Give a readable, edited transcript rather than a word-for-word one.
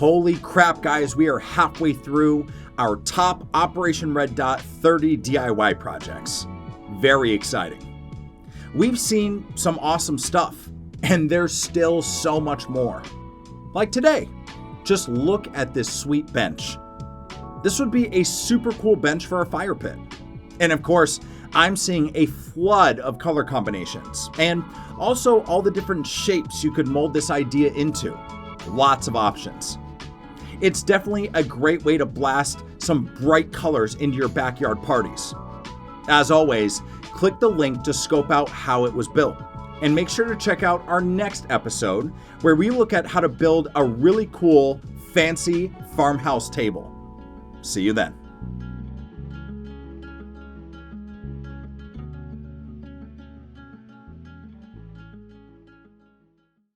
Holy crap, guys, we are halfway through our top Operation Red Dot 30 DIY projects. Very exciting. We've seen some awesome stuff, and there's still so much more. Like today, just look at this sweet bench. This would be a super cool bench for a fire pit. And of course, I'm seeing a flood of color combinations, and also all the different shapes you could mold this idea into. Lots of options. It's definitely a great way to blast some bright colors into your backyard parties. As always, click the link to scope out how it was built. And make sure to check out our next episode where we look at how to build a really cool, fancy farmhouse table. See you then.